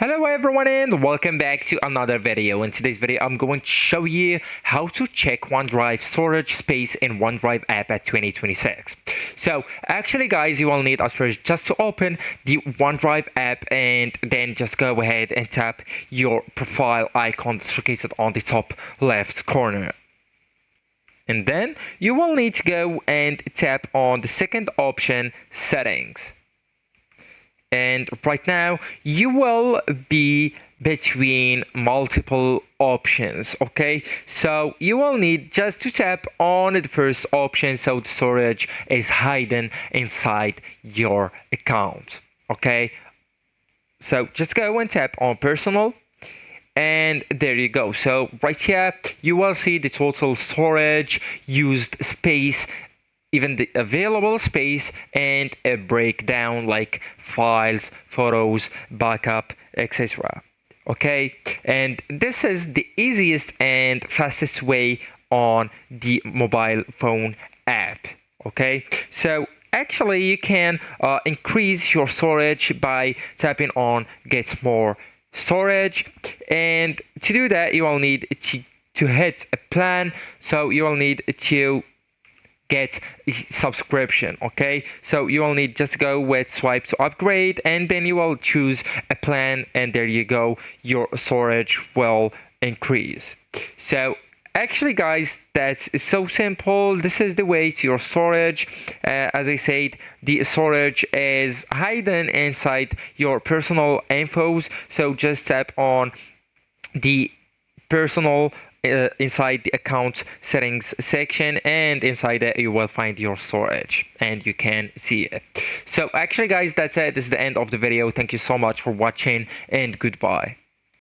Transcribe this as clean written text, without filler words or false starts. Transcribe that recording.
Hello everyone and welcome back to another video. In today's video I'm going to show you how to check OneDrive storage space in OneDrive app at 2026. So actually guys, you will need at first just to open the OneDrive app and then just go ahead and tap your profile icon that's located on the top left corner. And then you will need to go and tap on the second option, settings. And right now you will be between multiple options. Okay, so you will need just to tap on the first option so the storage is hidden inside your account. Okay, so just go and tap on personal, and there you go. So right here you will see the total storage, used space, even the available space, and a breakdown like files, photos, backup, etc. Okay, and this is the easiest and fastest way on the mobile phone app. Okay, so actually you can increase your storage by tapping on get more storage, and to do that you will need to hit a plan. So you will need to get subscription. Okay, so you will need just go with swipe to upgrade, and then you will choose a plan, and there you go, your storage will increase. So actually guys, that's so simple. This is the way to your storage. As I said, the storage is hidden inside your personal infos, so just tap on the personal inside the account settings section, and inside that you will find your storage and you can see it. So actually guys, that's it. This is the end of the video. Thank you so much for watching and goodbye.